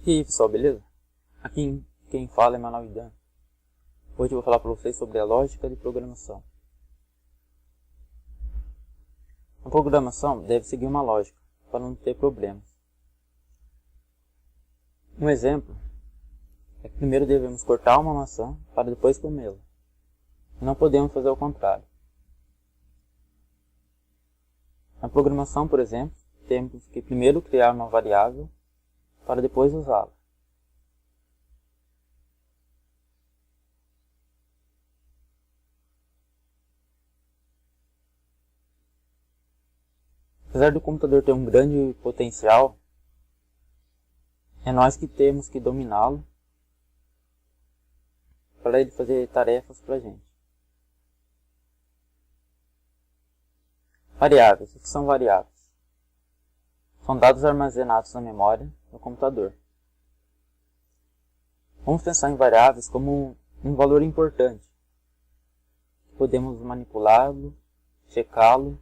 E aí pessoal, beleza? Aqui quem fala é Manaus Dan. Hoje eu vou falar para vocês sobre a lógica de programação. A programação deve seguir uma lógica para não ter problemas. Um exemplo é que primeiro devemos cortar uma maçã para depois comê-la. Não podemos fazer o contrário. Na programação, por exemplo, temos que primeiro criar uma variável para depois usá-la. Apesar do computador ter um grande potencial, é nós que temos que dominá-lo para ele fazer tarefas para a gente. Variáveis. O que são variáveis? São dados armazenados na memória do computador. Vamos pensar em variáveis como um valor importante. Podemos manipulá-lo, checá-lo,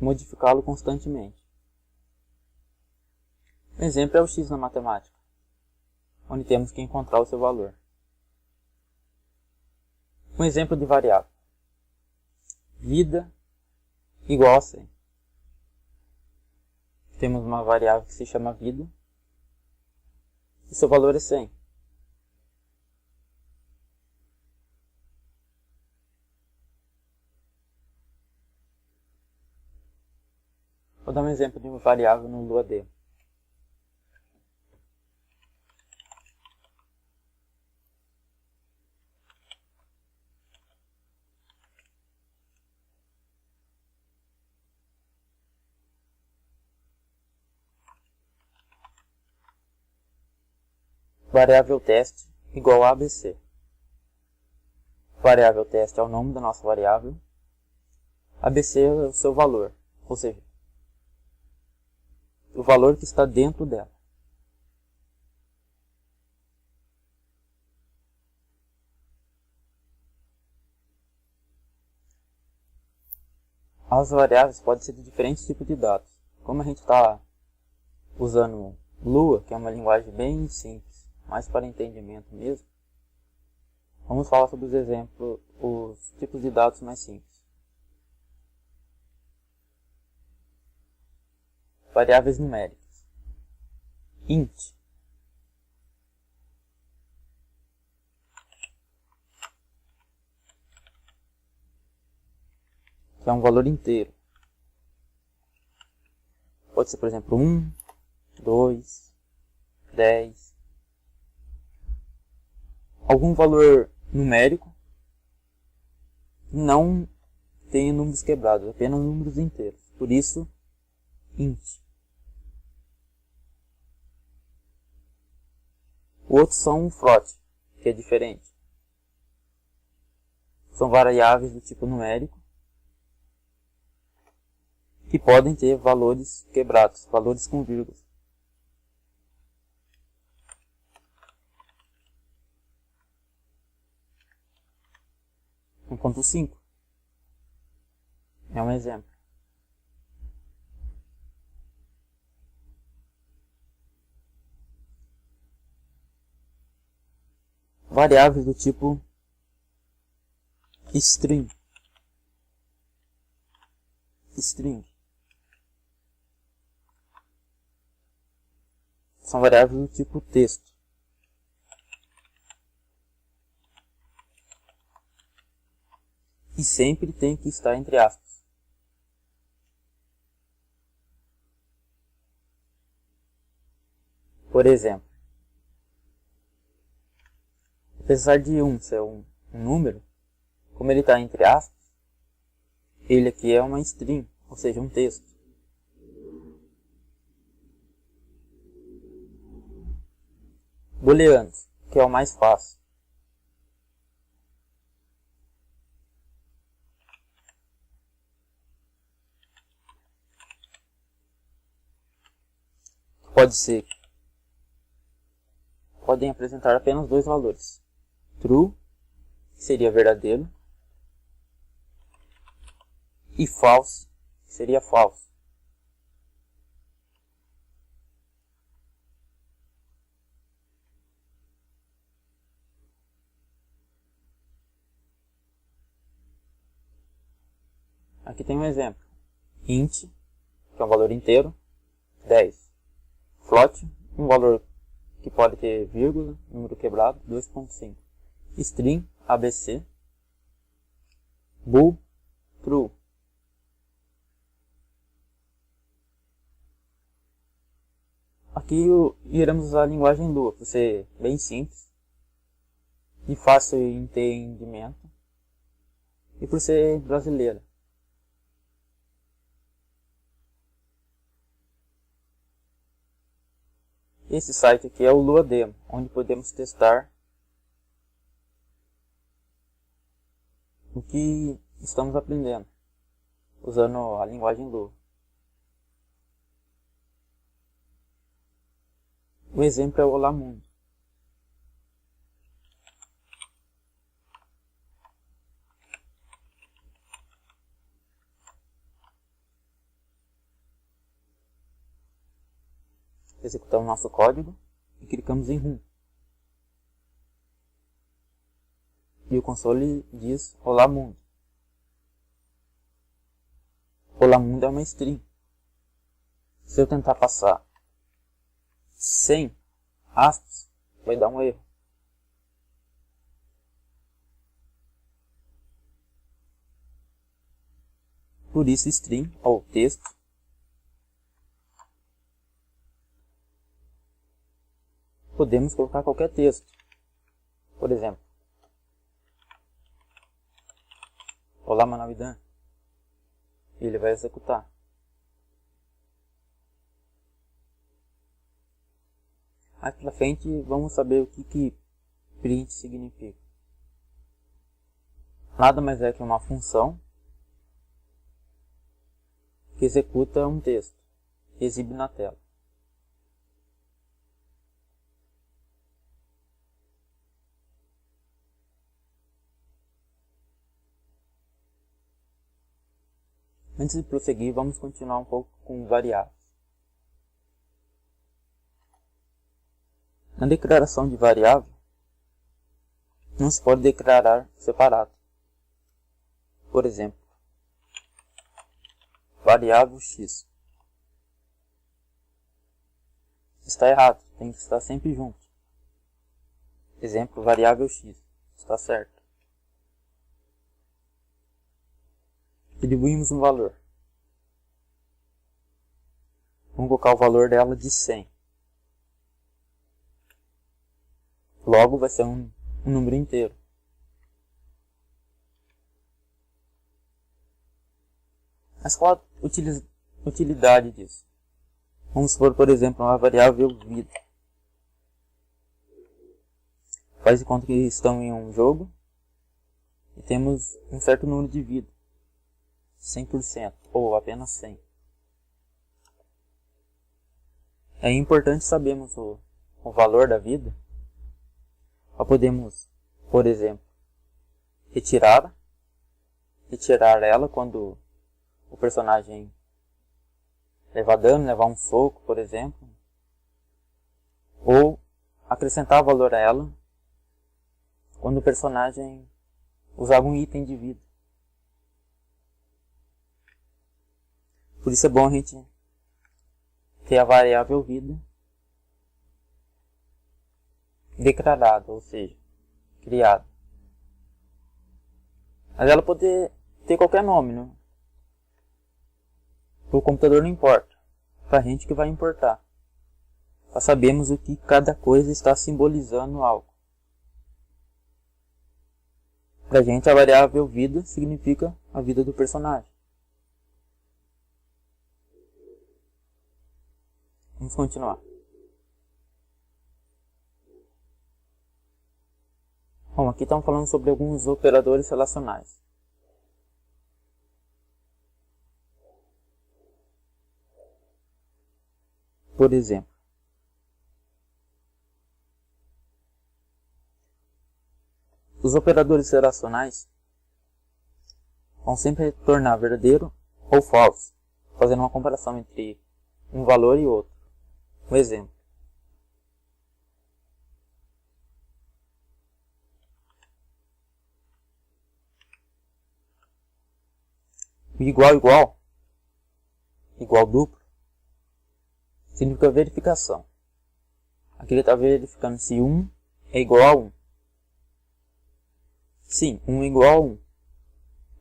modificá-lo constantemente. Um exemplo é o x na matemática, onde temos que encontrar o seu valor. Um exemplo de variável. Vida igual a 100. Temos uma variável que se chama vida e seu valor é 100. Vou dar um exemplo de uma variável no Lua-D. Variável teste igual a ABC. Variável teste é o nome da nossa variável. ABC é o seu valor, ou seja, o valor que está dentro dela. As variáveis podem ser de diferentes tipos de dados. Como a gente está usando Lua, que é uma linguagem bem simples, mais para entendimento mesmo, vamos falar sobre os exemplos, os tipos de dados mais simples. Variáveis numéricas. Int. Que é um valor inteiro. Pode ser, por exemplo, 1, 2, 10. Algum valor numérico não tem números quebrados, apenas números inteiros. Por isso, int. O outro são float, que é diferente. São variáveis do tipo numérico que podem ter valores quebrados, valores com vírgulas. Enquanto 5 é um exemplo. Variáveis do tipo string. São variáveis do tipo texto. E sempre tem que estar entre aspas. Por exemplo, apesar de 1 ser um número, como ele está entre aspas, ele aqui é uma string, ou seja, um texto. Booleanos, que é o mais fácil. Podem apresentar apenas dois valores. True, que seria verdadeiro, e false, que seria falso. Aqui tem um exemplo. Int, que é um valor inteiro, 10. Float, um valor que pode ter vírgula, número quebrado, 2.5. String, ABC. Bool, true. Aqui iremos usar a linguagem Lua, por ser bem simples, de fácil entendimento e por ser brasileira. Esse site aqui é o Lua Demo, onde podemos testar o que estamos aprendendo, usando a linguagem Lua. O exemplo é o Olá Mundo. Executamos nosso código e clicamos em Run. E o console diz Olá Mundo. Olá Mundo é uma string. Se eu tentar passar sem aspas, vai dar um erro. Por isso string, ou texto, podemos colocar qualquer texto. Por exemplo, Olá Manavidan. Ele vai executar. Mais pra frente vamos saber o que print significa. Nada mais é que uma função que executa um texto e exibe na tela. Antes de prosseguir, vamos continuar um pouco com variáveis. Na declaração de variável, não se pode declarar separado. Por exemplo, variável x. Está errado, tem que estar sempre junto. Exemplo, variável x. Está certo. Atribuímos um valor. Vamos colocar o valor dela de 100. Logo vai ser um número inteiro. Mas qual a utilidade disso? Vamos supor, por exemplo, uma variável vida. Faz de conta que estamos em um jogo e temos um certo número de vida. 100% ou apenas 100. É importante sabermos o valor da vida. Podemos, por exemplo, retirar ela quando o personagem levar dano, levar um soco, por exemplo. Ou acrescentar valor a ela quando o personagem usar algum item de vida. Por isso é bom a gente ter a variável vida declarada, ou seja, criada. Mas ela pode ter qualquer nome, né? Para o computador não importa. Para a gente que vai importar. Para sabermos o que cada coisa está simbolizando algo. Para a gente a variável vida significa a vida do personagem. Vamos continuar. Bom, aqui estamos falando sobre alguns operadores relacionais. Por exemplo, os operadores relacionais vão sempre retornar verdadeiro ou falso, fazendo uma comparação entre um valor e outro. Um exemplo. igual igual, igual duplo, significa verificação. Aqui ele está verificando se 1 é igual a 1. Sim, 1 é igual a 1.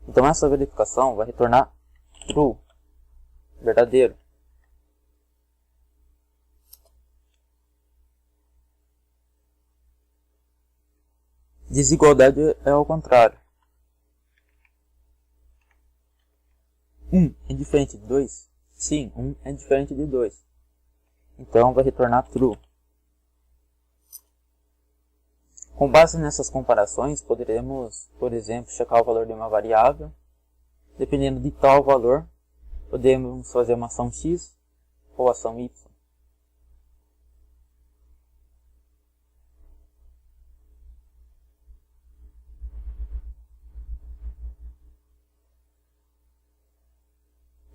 Então essa verificação vai retornar true, verdadeiro. Desigualdade é ao contrário. 1 é diferente de 2? Sim, 1 é diferente de 2. Então vai retornar true. Com base nessas comparações, poderemos, por exemplo, checar o valor de uma variável. Dependendo de tal valor, podemos fazer uma ação x ou ação y.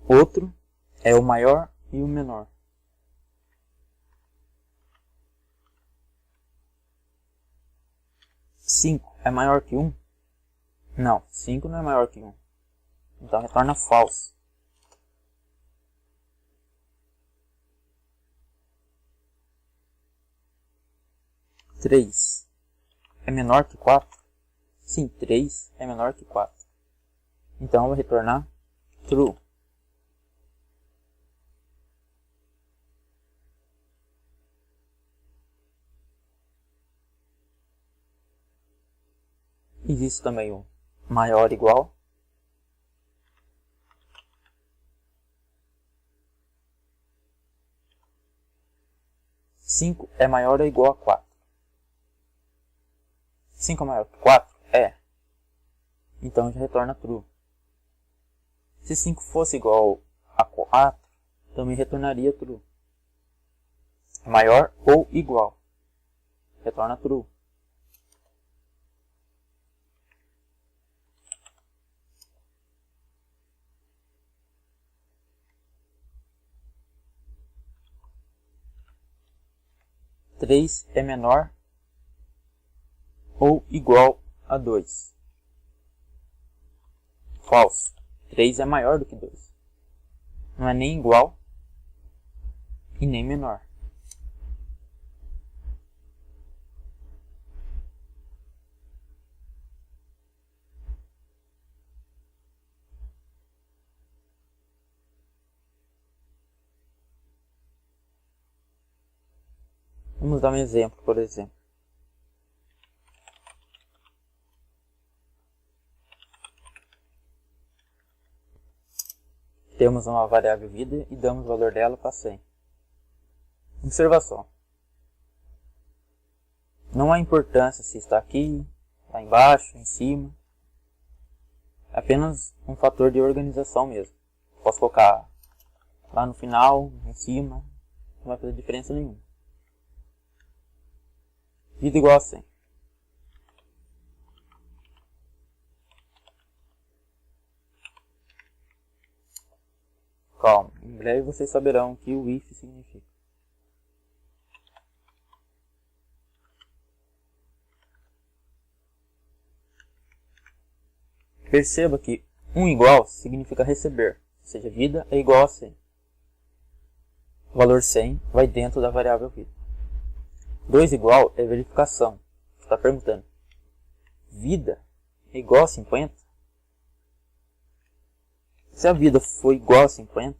Outro é o maior e o menor. Cinco é maior que 1? Não, 5 não é maior que 1. Então retorna false. Três é menor que 4? Sim, 3 é menor que 4. Então vai retornar true. Existe também o maior igual. Cinco é maior ou igual a 4. 5 é maior que 4? É. Então já retorna true. Se 5 fosse igual a 4, também retornaria true. É maior ou igual. Retorna true. Três é menor ou igual a 2. Falso. 3 é maior do que 2. Não é nem igual e nem menor. Vamos dar um exemplo, por exemplo. Temos uma variável vida e damos o valor dela para 100. Observação. Não há importância se está aqui, lá embaixo, em cima. É apenas um fator de organização mesmo. Posso colocar lá no final, em cima, não vai fazer diferença nenhuma. Vida igual a 100. Calma, em breve vocês saberão o que o if significa. Perceba que 1 igual significa receber, ou seja, vida é igual a 100. O valor 100 vai dentro da variável vida. 2 igual é verificação. Você está perguntando, vida é igual a 50? Se a vida for igual a 50,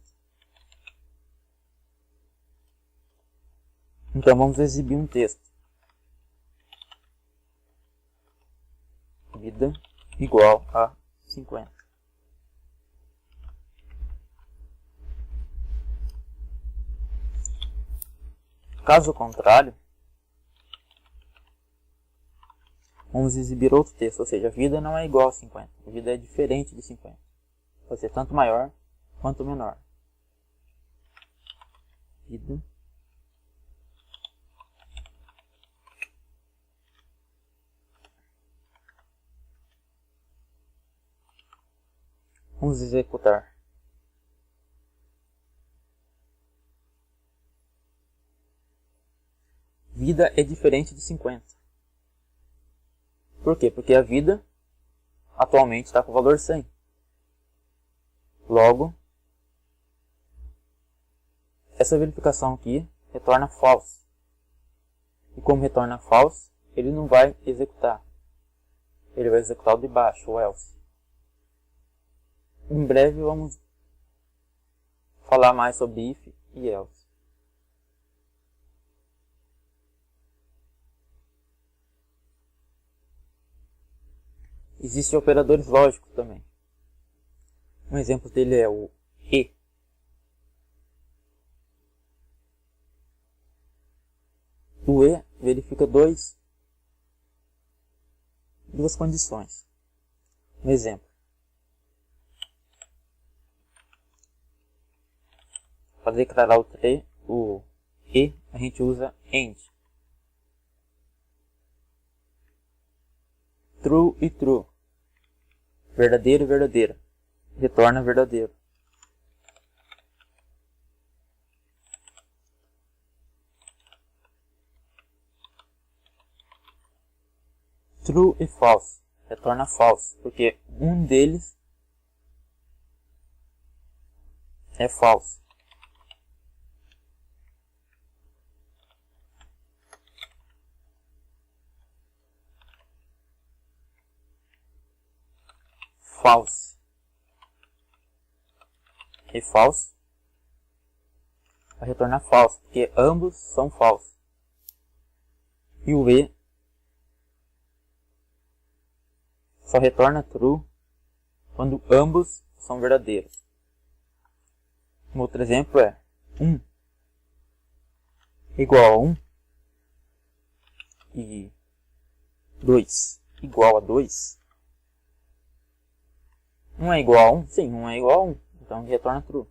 então vamos exibir um texto. Vida igual a 50. Caso contrário, vamos exibir outro texto, ou seja, a vida não é igual a 50. A vida é diferente de 50. Pode ser tanto maior quanto menor. Vida vamos executar. Vida é diferente de 50. Por quê? Porque a vida atualmente está com o valor 100. Logo, essa verificação aqui retorna false. E como retorna false, ele não vai executar. Ele vai executar o de baixo, o else. Em breve vamos falar mais sobre if e else. Existem operadores lógicos também. Um exemplo dele é o e. O e verifica duas condições. Um exemplo. Para declarar o e, a gente usa AND. True e true. Verdadeiro e verdadeira. Retorna verdadeiro. True e false. Retorna false, porque um deles é false. False e false vai retornar false, porque ambos são falsos. E o e só retorna true quando ambos são verdadeiros. Um outro exemplo é 1 igual a 1 e 2 igual a 2. 1 é igual a 1? Sim, 1 é igual a 1. Então retorna true.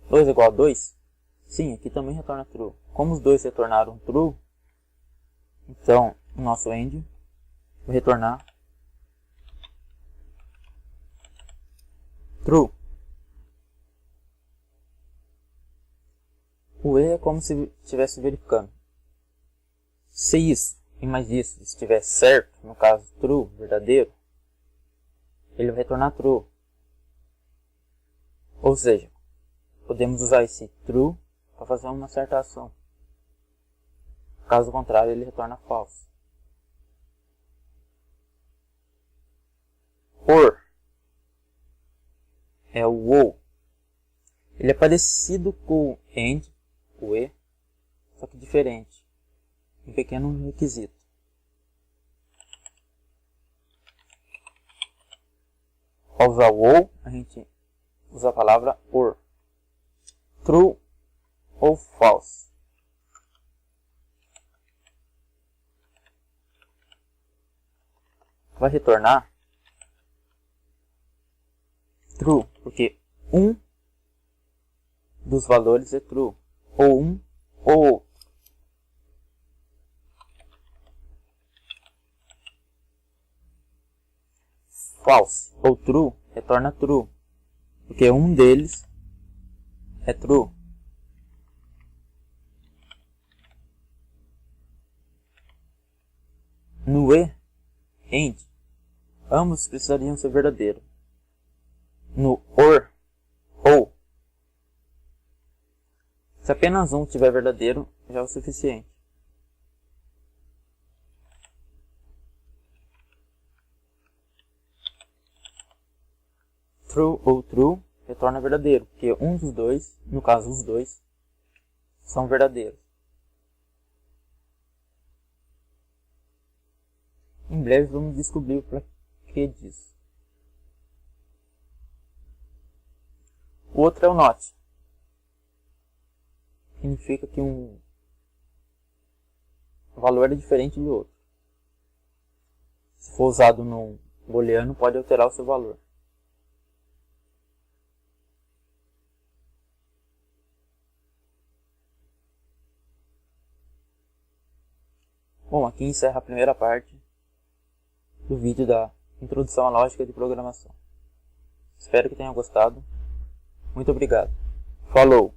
2 é igual a 2? Sim, aqui também retorna true. Como os dois retornaram true, então o nosso end vai retornar true. O e é como se estivesse verificando. Se isso e mais isso estiver certo, no caso true, verdadeiro, ele vai retornar true. Ou seja, podemos usar esse true para fazer uma certa ação. Caso contrário, ele retorna false. Or é o ou. Ele é parecido com o and, o e, só que diferente. Um pequeno requisito. Ao usar o ou, a gente usa a palavra or. True ou false. Vai retornar true, porque um dos valores é true. Ou um ou outro. False ou true retorna true, porque um deles é true. No e, and, ambos precisariam ser verdadeiros. No or, ou, se apenas um tiver verdadeiro, já é o suficiente. True ou true retorna verdadeiro, porque um dos dois, no caso os dois, são verdadeiros. Em breve vamos descobrir o porquê disso. O outro é o not. Significa que um valor é diferente do outro. Se for usado num booleano, pode alterar o seu valor. Bom, aqui encerra a primeira parte do vídeo da introdução à lógica de programação. Espero que tenham gostado. Muito obrigado. Falou!